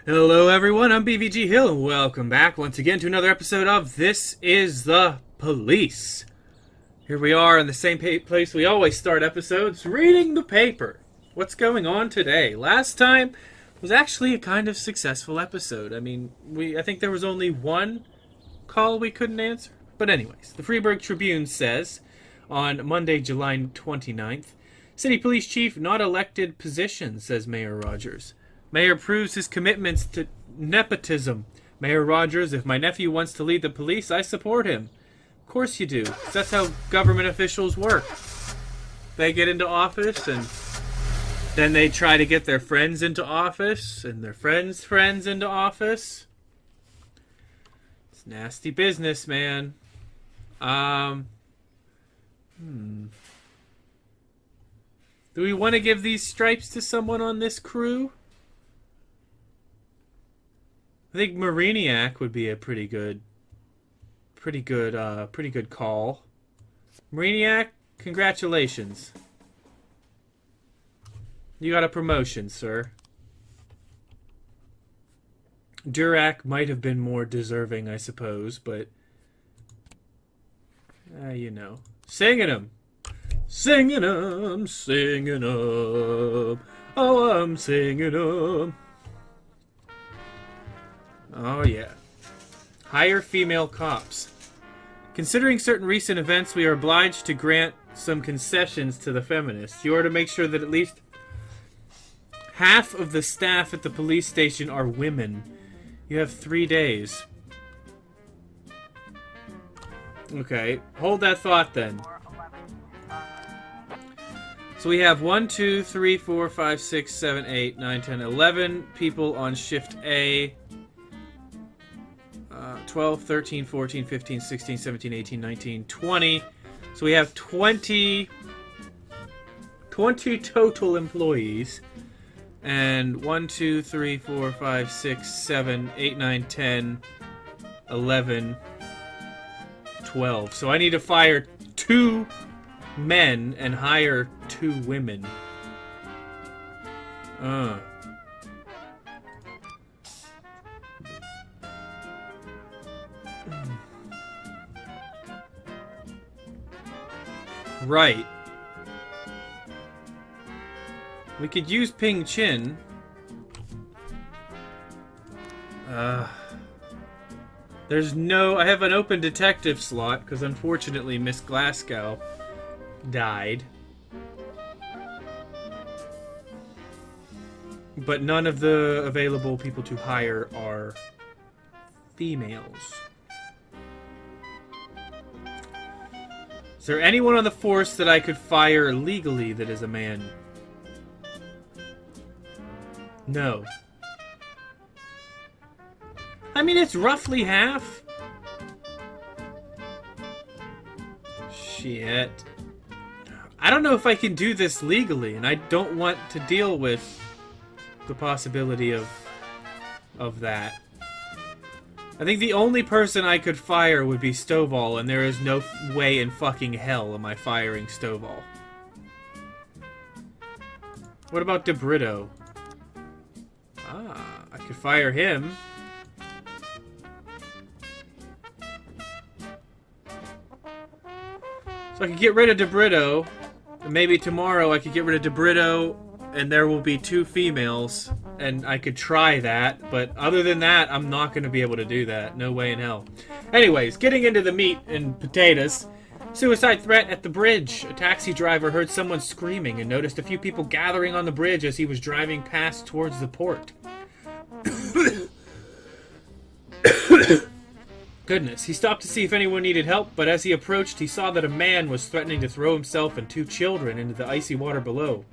Hello everyone, I'm BVG Hill and welcome back once again to another episode of This Is the Police. Here we are in the same place we always start episodes, reading the paper. What's going on today? Last time was actually a kind of successful episode. I think there was only one call we couldn't answer. But anyways, the Freeburg Tribune says on Monday, July 29th, City Police Chief not elected position, says Mayor Rogers. Mayor proves his commitments to nepotism. Mayor Rogers, if my nephew wants to lead the police, I support him. Of course you do. That's how government officials work. They get into office and then they try to get their friends into office and their friends' friends into office. It's nasty business, man. Do we want to give these stripes to someone on this crew? I think Mariniac would be a pretty good call. Mariniac, congratulations. You got a promotion, sir. Durac might have been more deserving, I suppose, but you know. Singing 'em. Singing 'em, singing 'em. Oh, I'm singing 'em. Oh, yeah. Hire female cops. Considering certain recent events, we are obliged to grant some concessions to the feminists. You are to make sure that at least half of the staff at the police station are women. You have 3 days. Okay, hold that thought then. So we have 1, 2, 3, 4, 5, 6, 7, 8, 9, 10, 11 people on shift A. 12, 13, 14, 15, 16, 17, 18, 19, 20. So we have 20 total employees. And 1, 2, 3, 4, 5, 6, 7, 8, 9, 10, 11, 12. So I need to fire 2 men and hire 2 women. Right. We could use Ping Chin. There's no... I have an open detective slot, because unfortunately Miss Glasgow died. But none of the available people to hire are females. Is there anyone on the force that I could fire legally that is a man? No. I mean, it's roughly half. Shit. I don't know if I can do this legally, and I don't want to deal with the possibility of that. I think the only person I could fire would be Stovall, and there is no way in fucking hell am I firing Stovall. What about DeBrito? I could fire him. So I could get rid of DeBrito, and maybe tomorrow I could get rid of DeBrito, and there will be 2 females, and I could try that, but other than that, I'm not going to be able to do that. No way in hell. Anyways, getting into the meat and potatoes. Suicide threat at the bridge. A taxi driver heard someone screaming and noticed a few people gathering on the bridge as he was driving past towards the port. Goodness, he stopped to see if anyone needed help, but as he approached, he saw that a man was threatening to throw himself and 2 children into the icy water below.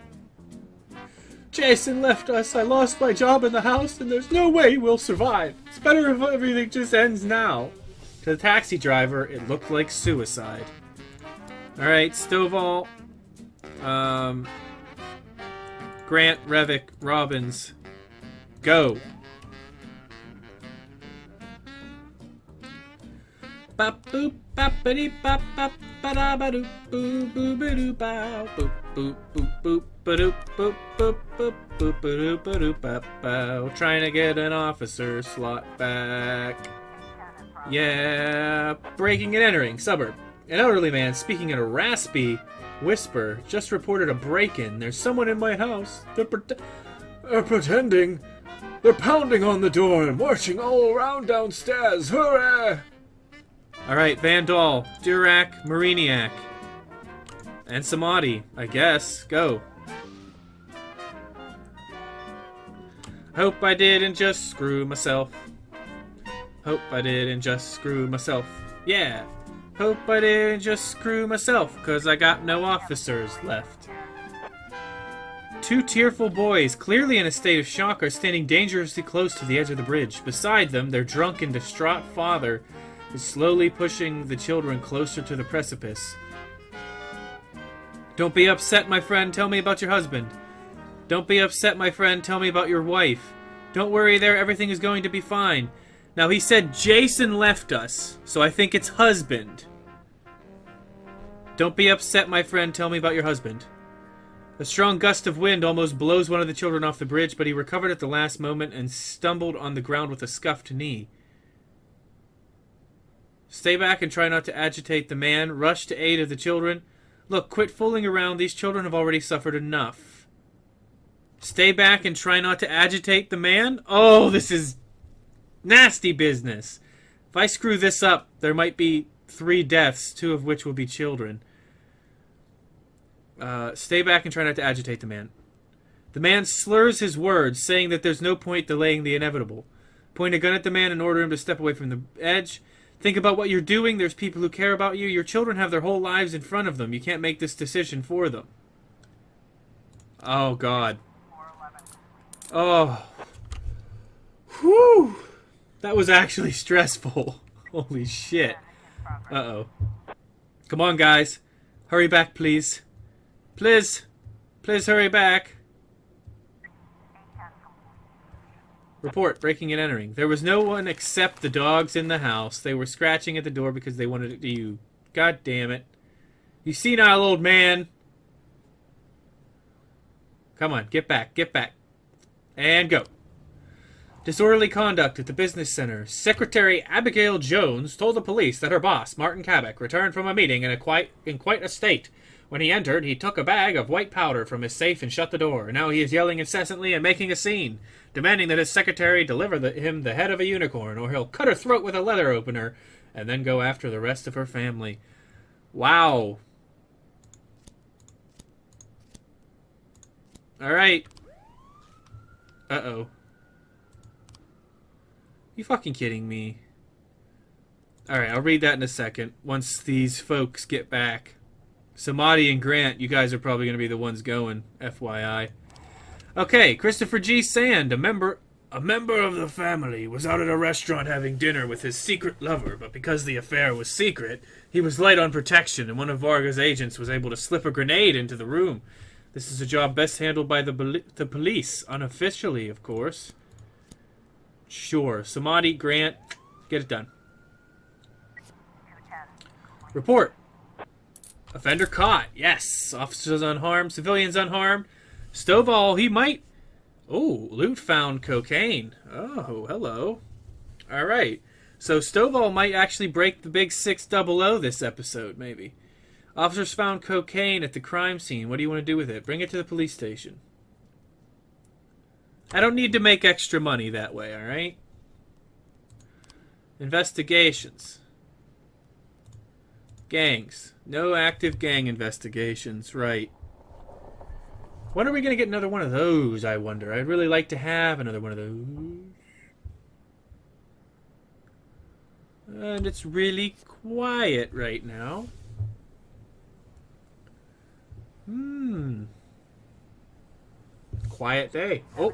Jason left us. I lost my job in the house, and there's no way we'll survive. It's better if everything just ends now. To the taxi driver, it looked like suicide. Alright, Stovall. Grant, Revick, Robbins. Go. Bop boop boppity bop bop ba da ba doop boo boo ba doo bow boop boop boop boop Trying to get an officer slot back. Yeah. Breaking and entering. Suburb. An elderly man speaking in a raspy whisper just reported a break-in. There's someone in my house. They're pretending. They're pounding on the door and marching all around downstairs. Hurrah! Alright, Vandal, Dirac, Mariniac. And Samadhi, I guess. Go. Hope I didn't just screw myself. Hope I didn't just screw myself. Yeah. Hope I didn't just screw myself, 'cause I got no officers left. Two tearful boys, clearly in a state of shock, are standing dangerously close to the edge of the bridge. Beside them, their drunk and distraught father is slowly pushing the children closer to the precipice. Don't be upset, my friend. Tell me about your husband. Don't be upset, my friend. Tell me about your wife. Don't worry there. Everything is going to be fine. Now, he said Jason left us, so I think it's husband. Don't be upset, my friend. Tell me about your husband. A strong gust of wind almost blows one of the children off the bridge, but he recovered at the last moment and stumbled on the ground with a scuffed knee. Stay back and try not to agitate the man. Rush to aid of the children. Look, quit fooling around. These children have already suffered enough. Stay back and try not to agitate the man? Oh, this is nasty business. If I screw this up, there might be 3 deaths, 2 of which will be children. Stay back and try not to agitate the man. The man slurs his words, saying that there's no point delaying the inevitable. Point a gun at the man and order him to step away from the edge. Think about what you're doing. There's people who care about you. Your children have their whole lives in front of them. You can't make this decision for them. Oh, God. Oh. Whew. That was actually stressful. Holy shit. Uh-oh. Come on, guys. Hurry back, please. Please. Please hurry back. Report, breaking and entering. There was no one except the dogs in the house. They were scratching at the door because they wanted you. God damn it. You senile old man. Come on, get back, get back. And go. Disorderly conduct at the business center. Secretary Abigail Jones told the police that her boss, Martin Kabak, returned from a meeting in quite a state. When he entered, he took a bag of white powder from his safe and shut the door. Now he is yelling incessantly and making a scene, demanding that his secretary deliver him the head of a unicorn, or he'll cut her throat with a leather opener, and then go after the rest of her family. Wow. Alright. Uh-oh. You fucking kidding me? Alright, I'll read that in a second, once these folks get back. Samadhi and Grant, you guys are probably going to be the ones going, FYI. Okay, Christopher G. Sand, a member of the family, was out at a restaurant having dinner with his secret lover, but because the affair was secret, he was light on protection, and one of Varga's agents was able to slip a grenade into the room. This is a job best handled by the police, unofficially, of course. Sure. Samadhi, Grant, get it done. Report. Offender caught. Yes. Officers unharmed. Civilians unharmed. Stovall, he might... Oh, loot found cocaine. Oh, hello. Alright. So Stovall might actually break the big 600 this episode, maybe. Officers found cocaine at the crime scene. What do you want to do with it? Bring it to the police station. I don't need to make extra money that way, alright? Investigations. Gangs. No active gang investigations. Right. When are we going to get another one of those, I wonder? I'd really like to have another one of those. And it's really quiet right now. Quiet day. Oh.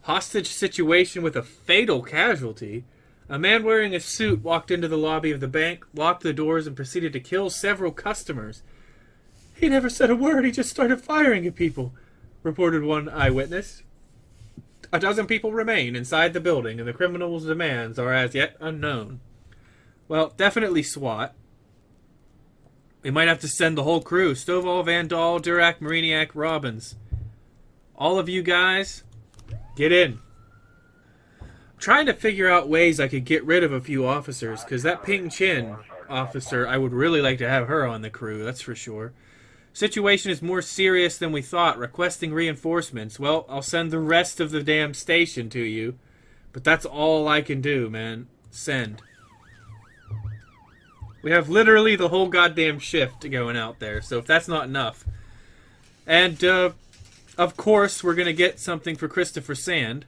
Hostage situation with a fatal casualty. A man wearing a suit walked into the lobby of the bank, locked the doors, and proceeded to kill several customers. He never said a word, he just started firing at people, reported one eyewitness. A dozen people remain inside the building, and the criminal's demands are as yet unknown. Well, definitely SWAT. We might have to send the whole crew. Stovall, Van Dahl, Durack, Mariniak, Robbins. All of you guys, get in. I'm trying to figure out ways I could get rid of a few officers, because that Ping Chin officer, I would really like to have her on the crew, that's for sure. Situation is more serious than we thought. Requesting reinforcements. Well, I'll send the rest of the damn station to you. But that's all I can do, man. Send. We have literally the whole goddamn shift going out there. So if that's not enough. And, of course, we're going to get something for Christopher Sand.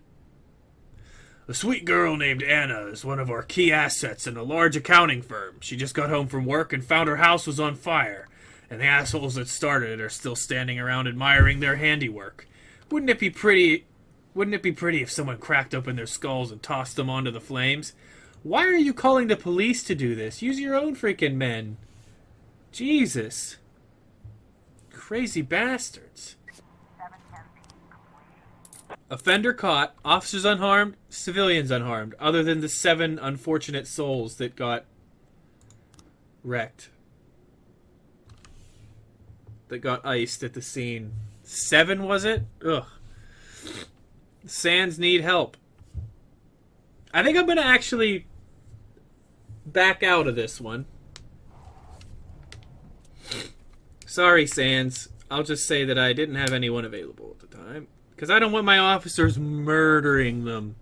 A sweet girl named Anna is one of our key assets in a large accounting firm. She just got home from work and found her house was on fire. And the assholes that started it are still standing around admiring their handiwork. Wouldn't it be pretty if someone cracked open their skulls and tossed them onto the flames? Why are you calling the police to do this? Use your own freaking men. Jesus. Crazy bastards. Offender caught. Officers unharmed. Civilians unharmed. Other than the 7 unfortunate souls that got wrecked. That got iced at the scene. 7, was it? Ugh. Sands need help. I think I'm going to actually back out of this one. Sorry, Sands. I'll just say that I didn't have anyone available at the time. Because I don't want my officers murdering them.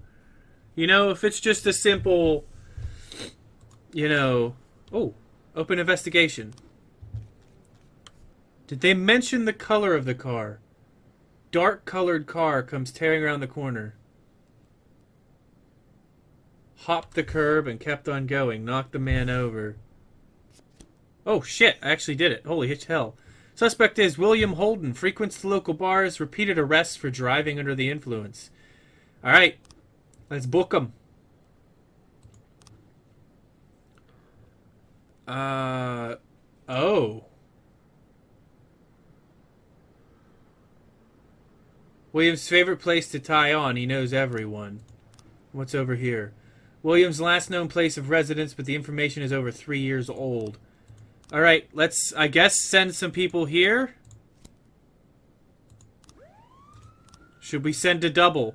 You know, if it's just a simple, you know... Oh, open investigation. Did they mention the color of the car? Dark-colored car comes tearing around the corner. Hopped the curb and kept on going. Knocked the man over. Oh, shit. I actually did it. Holy hell. Suspect is William Holden. Frequents the local bars. Repeated arrests for driving under the influence. Alright. Let's book him. Oh. William's favorite place to tie on. He knows everyone. What's over here? William's last known place of residence, but the information is over 3 years old. Alright, let's, I guess, send some people here. Should we send a double?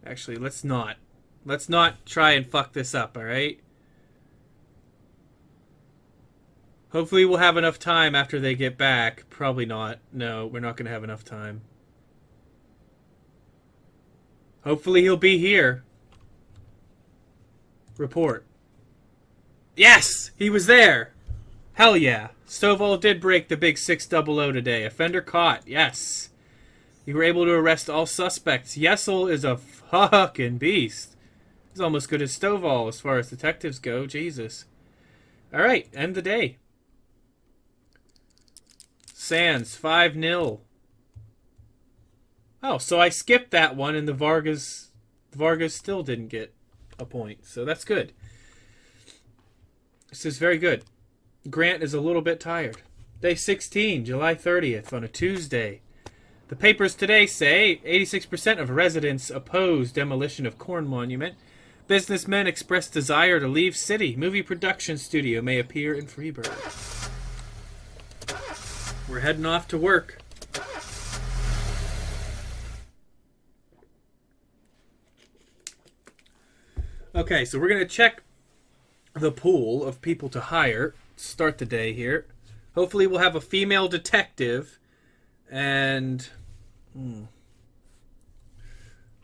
Actually, let's not. Let's not try and fuck this up, alright? Hopefully we'll have enough time after they get back. Probably not. No, we're not going to have enough time. Hopefully he'll be here. Report. Yes! He was there! Hell yeah. Stovall did break the big 600 today. Offender caught. Yes. You were able to arrest all suspects. Yesel is a fucking beast. He's almost good as Stovall as far as detectives go. Jesus. Alright, end the day. Sands, 5-0. Oh, so I skipped that one and the Vargas still didn't get a point. So that's good. This is very good. Grant is a little bit tired. Day 16, July 30th on a Tuesday. The papers today say 86% of residents oppose demolition of Corn Monument. Businessmen express desire to leave city. Movie production studio may appear in Freeburg. We're heading off to work. Okay, so we're going to check the pool of people to hire. Start the day here. Hopefully we'll have a female detective. And...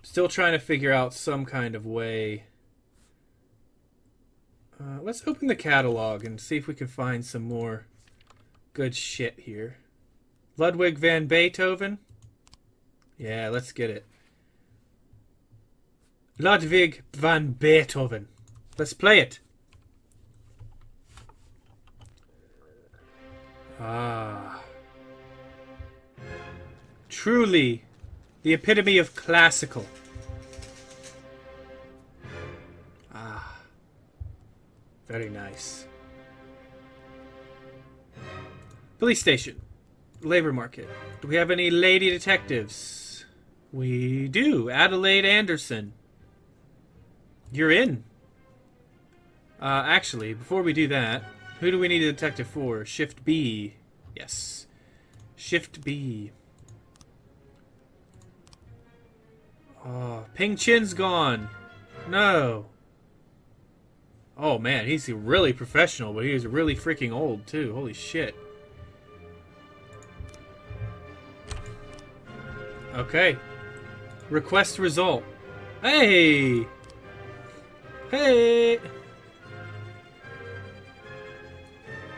still trying to figure out some kind of way. Let's open the catalog and see if we can find some more good shit here. Ludwig van Beethoven? Yeah, let's get it. Ludwig van Beethoven. Let's play it. Ah. Truly, the epitome of classical. Ah. Very nice. Police station. Labor market. Do we have any lady detectives? We do. Adelaide Anderson. You're in. Actually, before we do that, who do we need a detective for? Shift B. Yes. Shift B. Oh, Ping Chin's gone. No. Oh man, he's really professional, but he is really freaking old too. Holy shit. Okay. Request result. Hey! Hey!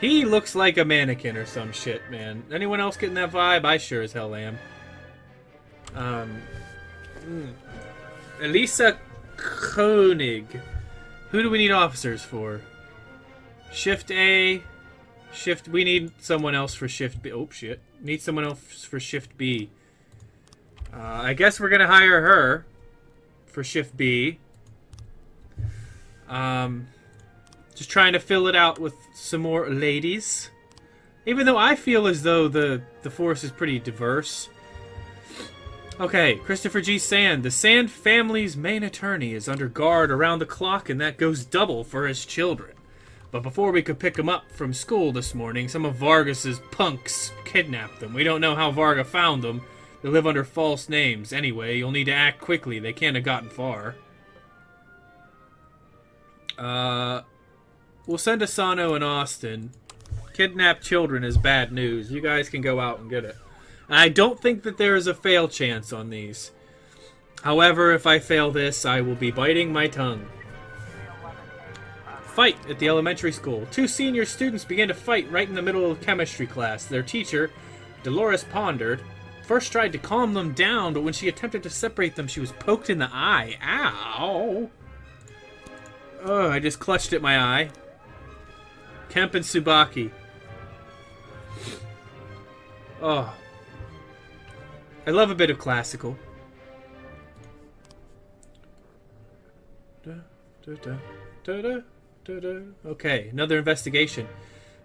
He looks like a mannequin or some shit, man. Anyone else getting that vibe? I sure as hell am. Elisa Koenig. Who do we need officers for? Shift A. Shift... We need someone else for Shift B. Oh, shit. Need someone else for Shift B. I guess we're gonna hire her for Shift B. Just trying to fill it out with some more ladies. Even though I feel as though the force is pretty diverse. Okay, Christopher G. Sand. The Sand family's main attorney is under guard around the clock, and that goes double for his children. But before we could pick him up from school this morning, some of Vargas's punks kidnapped them. We don't know how Varga found them. They live under false names. Anyway, you'll need to act quickly. They can't have gotten far. We'll send Asano and Austin. Kidnapped children is bad news. You guys can go out and get it. I don't think that there is a fail chance on these. However, if I fail this, I will be biting my tongue. Fight at the elementary school. Two senior students began to fight right in the middle of chemistry class. Their teacher, Dolores Pondard, first tried to calm them down, but when she attempted to separate them, she was poked in the eye. Ow! Oh, I just clutched at my eye. Kemp and Tsubaki. Oh. I love a bit of classical. Okay, another investigation.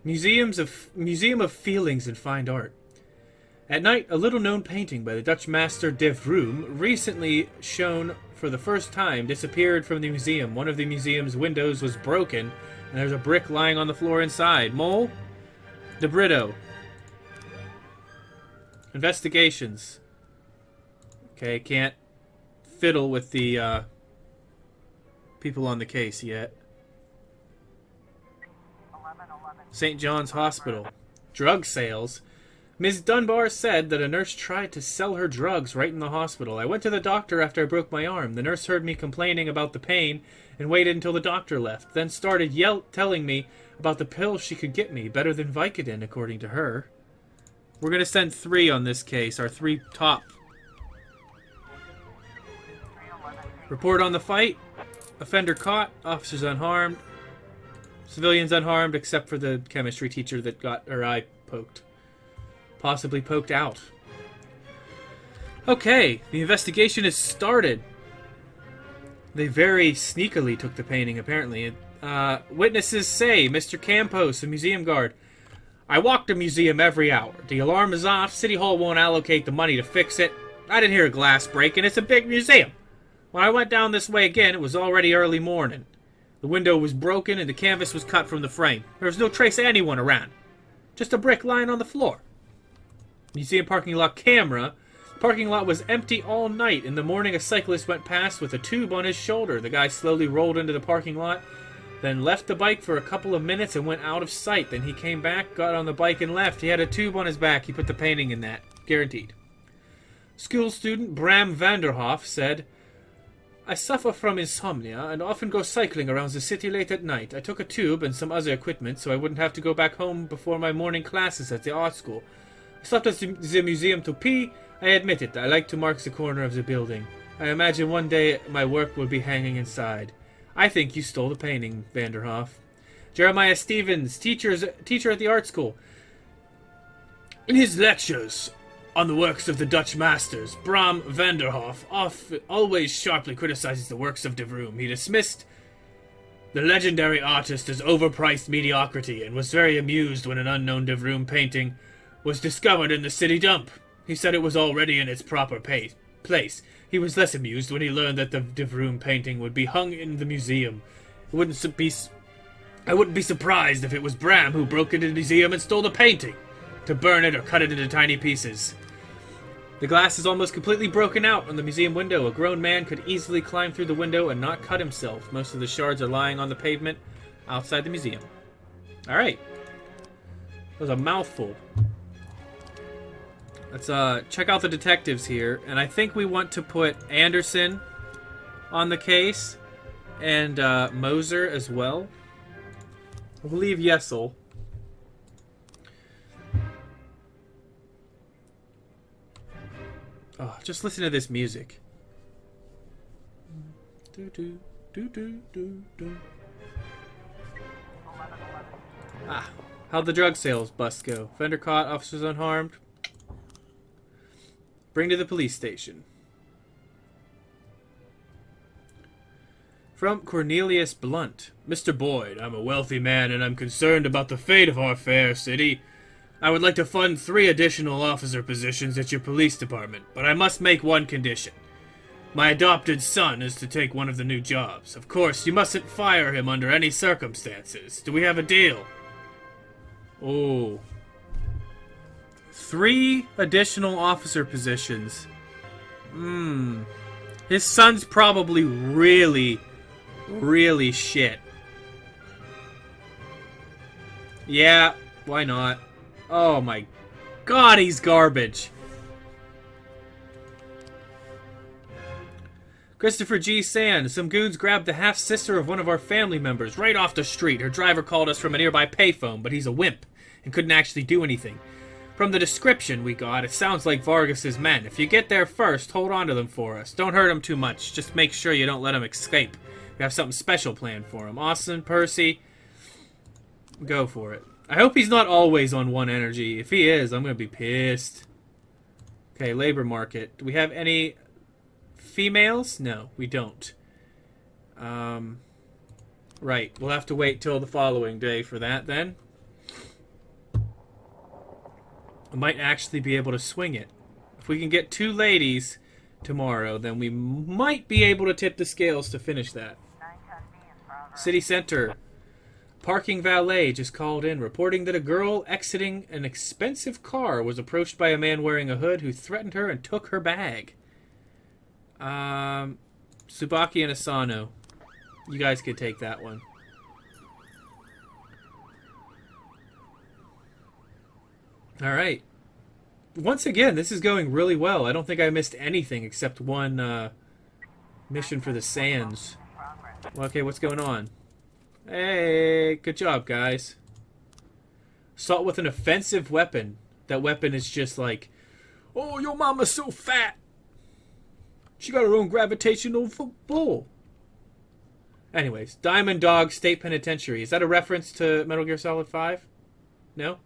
Museum of Feelings and Fine Art. At night, a little-known painting by the Dutch master De Vroom, recently shown for the first time, disappeared from the museum. One of the museum's windows was broken, and there's a brick lying on the floor inside. Mole? De Brito. Investigations. Okay, can't fiddle with the people on the case yet. St. John's Hospital. Drug sales. Ms. Dunbar said that a nurse tried to sell her drugs right in the hospital. I went to the doctor after I broke my arm. The nurse heard me complaining about the pain and waited until the doctor left, then started telling me about the pills she could get me, better than Vicodin, according to her. We're going to send 3 on this case, our 3 top. Report on the fight. Offender caught, officers unharmed, civilians unharmed except for the chemistry teacher that got her eye poked. Possibly poked out. Okay, the investigation is started. They very sneakily took the painting, apparently. Witnesses say, Mr. Campos, a museum guard. I walk the museum every hour. The alarm is off. City Hall won't allocate the money to fix it. I didn't hear a glass break, and it's a big museum. When I went down this way again, it was already early morning. The window was broken, and the canvas was cut from the frame. There was no trace of anyone around. Just a brick lying on the floor. Museum parking lot camera. The parking lot was empty all night. In the morning, a cyclist went past with a tube on his shoulder. The guy slowly rolled into the parking lot, then left the bike for a couple of minutes and went out of sight. Then he came back, got on the bike, and left. He had a tube on his back. He put the painting in that. Guaranteed. School student Bram Vanderhoff said, I suffer from insomnia and often go cycling around the city late at night. I took a tube and some other equipment so I wouldn't have to go back home before my morning classes at the art school. I stopped at the museum to pee. I admit it, I like to mark the corner of the building. I imagine one day my work will be hanging inside. I think you stole the painting, Vanderhoff. Jeremiah Stevens, teacher at the art school. In his lectures on the works of the Dutch masters, Bram Vanderhoff always sharply criticizes the works of De Vroom. He dismissed the legendary artist as overpriced mediocrity and was very amused when an unknown De Vroom painting was discovered in the city dump. He said it was already in its proper place. He was less amused when he learned that the De Vroom painting would be hung in the museum. I wouldn't be surprised if it was Bram who broke into the museum and stole the painting, to burn it or cut it into tiny pieces. The glass is almost completely broken out on the museum window. A grown man could easily climb through the window and not cut himself. Most of the shards are lying on the pavement outside the museum. Alright. That was a mouthful. Let's check out the detectives here. And I think we want to put Anderson on the case. And Moser as well. We'll leave Yesel. Oh, just listen to this music. Ah, how'd the drug sales bust go? Fender caught, officers unharmed. Bring to the police station. From Cornelius Blunt. Mr. Boyd, I'm a wealthy man and I'm concerned about the fate of our fair city. I would like to fund 3 additional officer positions at your police department, but I must make one condition. My adopted son is to take one of the new jobs. Of course, you mustn't fire him under any circumstances. Do we have a deal? Oh. 3 additional officer positions. His son's probably really shit. Yeah, why not? Oh my god, he's garbage. Christopher G. Sand. Some goons grabbed the half-sister of one of our family members right off the street. Her driver called us from a nearby payphone, but he's a wimp and couldn't actually do anything. From the description we got, it sounds like Vargas's men. If you get there first, hold on to them for us. Don't hurt them too much. Just make sure you don't let them escape. We have something special planned for him. Austin, Percy, go for it. I hope he's not always on 1 energy. If he is, I'm going to be pissed. Okay, labor market. Do we have any females? No, we don't. Right, we'll have to wait till the following day for that then. I might actually be able to swing it. If we can get 2 ladies tomorrow, then we might be able to tip the scales to finish that. City Center. Parking valet just called in, reporting that a girl exiting an expensive car was approached by a man wearing a hood who threatened her and took her bag. Tsubaki and Asano. You guys could take that one. Alright. Once again, this is going really well. I don't think I missed anything except one mission for the Sands. Well, okay, what's going on? Hey, good job, guys. Assault with an offensive weapon. That weapon is just like, oh, your mama's so fat. She got her own gravitational pull. Anyways, Diamond Dog State Penitentiary. Is that a reference to Metal Gear Solid 5? No?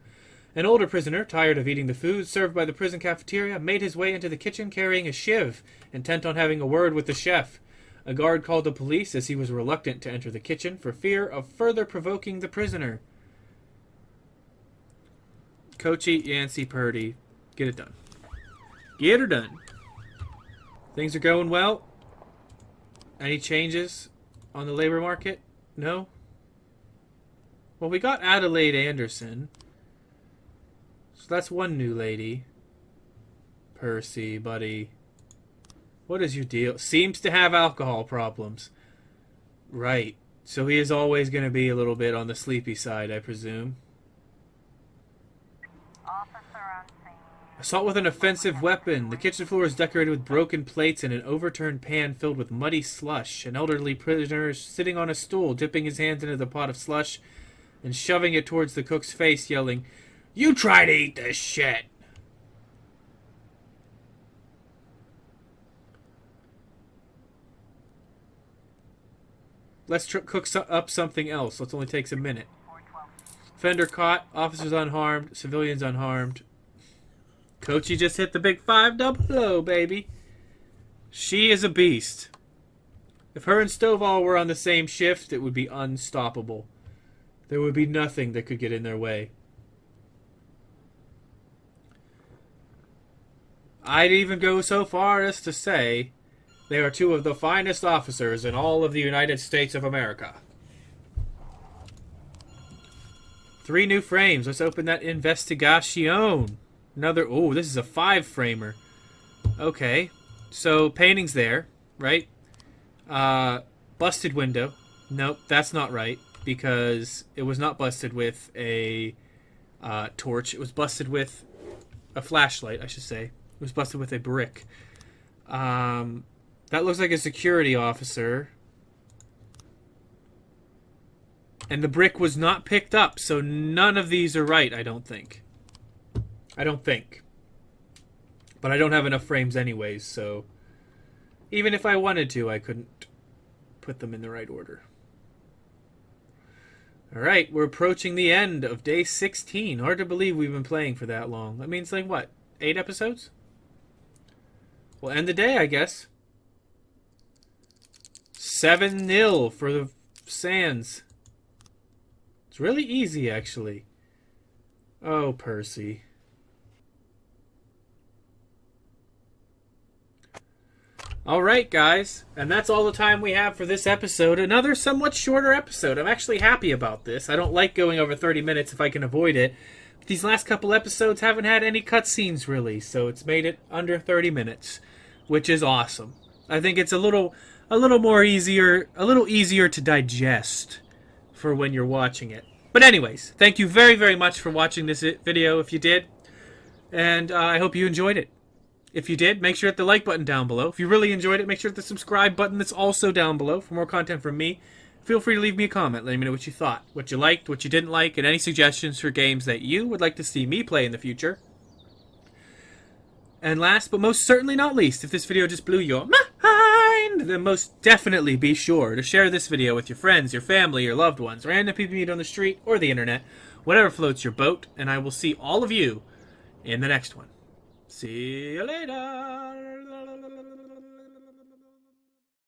An older prisoner, tired of eating the food served by the prison cafeteria, made his way into the kitchen carrying a shiv, intent on having a word with the chef. A guard called the police as he was reluctant to enter the kitchen for fear of further provoking the prisoner. Kochi, Yancey, Purdy. Get it done. Get her done. Things are going well. Any changes on the labor market? No? Well, we got Adelaide Anderson. So that's one new lady. Percy, buddy. What is your deal? Seems to have alcohol problems. Right. So he is always going to be a little bit on the sleepy side, I presume. Assault with an offensive weapon. The kitchen floor is decorated with broken plates and an overturned pan filled with muddy slush. An elderly prisoner is sitting on a stool, dipping his hands into the pot of slush and shoving it towards the cook's face, yelling, "You try to eat this shit!" Let's cook up something else. It only takes a minute. Fender caught. Officers unharmed. Civilians unharmed. Kochi just hit the big 500, baby. She is a beast. If her and Stovall were on the same shift, it would be unstoppable. There would be nothing that could get in their way. I'd even go so far as to say they are two of the finest officers in all of the United States of America. 3 new frames. Let's open that Investigación. Another... Oh, this is a 5-framer. Okay. So, painting's there, right? Busted window. Nope, that's not right. Because it was not busted with a torch. It was busted with a flashlight, I should say. It was busted with a brick. That looks like a security officer. And the brick was not picked up, so none of these are right, I don't think. I don't think. But I don't have enough frames anyways, so... Even if I wanted to, I couldn't put them in the right order. Alright, we're approaching the end of day 16. Hard to believe we've been playing for that long. That means, like, what? 8 episodes? We'll end the day, I guess. 7-0 for the Sands. It's really easy, actually. Oh, Percy. Alright, guys. And that's all the time we have for this episode. Another somewhat shorter episode. I'm actually happy about this. I don't like going over 30 minutes if I can avoid it. But these last couple episodes haven't had any cutscenes, really. So it's made it under 30 minutes. Which is awesome. I think it's a little easier to digest for when you're watching it. But anyways, thank you very, very much for watching this video if you did. And I hope you enjoyed it. If you did, make sure to hit the like button down below. If you really enjoyed it, make sure to hit the subscribe button that's also down below for more content from me. Feel free to leave me a comment, letting me know what you thought, what you liked, what you didn't like, and any suggestions for games that you would like to see me play in the future. And last, but most certainly not least, if this video just blew your mind, then most definitely be sure to share this video with your friends, your family, your loved ones, random people you meet on the street or the internet, whatever floats your boat, and I will see all of you in the next one. See you later.